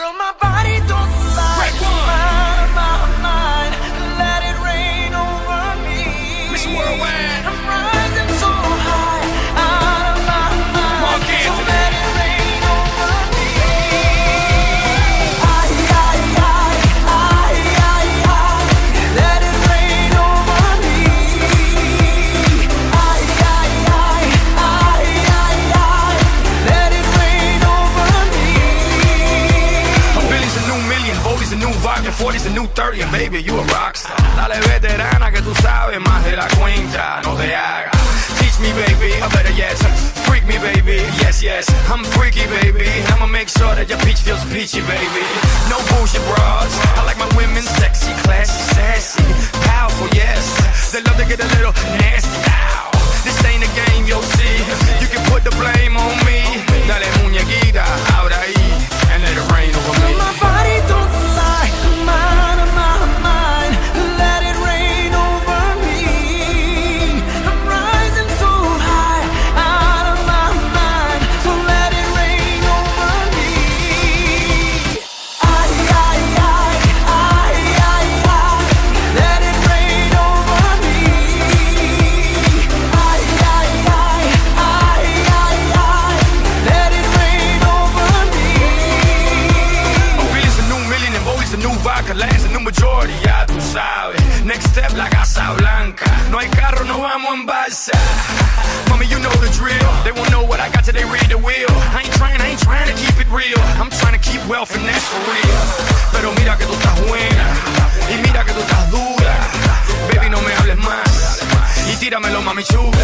Girl, my body don't lie. Mine, let it rain over me. Miss Worldwide. I'm rising so high, out of my mind. So let it rain over me. Let it rain over me. Let it rain over me. A Billy's a new million, Boldy's a new vodka, 40's a new 30, and baby, you a rockstar. Dale veterana que tú sabes más de la cuenta, no te hagas. Teach me, baby, or better yet, freak me, baby. Yes, yes, I'm freaky, baby. I'ma make sure that your peach feels peachy, baby. No bullshit bras. I like my women sexy, classy, sassy, powerful, yes. They love to get a little nasty. Ow. This ain't a game, you'll see. You can put the blame on me. Dale muñequita, ahora ahí, and let it rain over me. My body don't lie, mine. Let it rain over me. I'm rising so high, out of my mind. So let it rain over me. Let it rain over me. Let it rain over me. Oh, Billy's a new million and Boldy's a new vodka, Lance a new majority, ya tú sabes. Next step, la Casa Blanca. No hay carro, no vamos en balsa. Mami, you know the drill. They won't know what I got till they read the wheel. I ain't trying to keep it real. I'm trying to keep wealth and that's for real. Pero mira que tú estás buena y mira que tú estás dura. Baby, no me hables más y tíramelo, mami chula.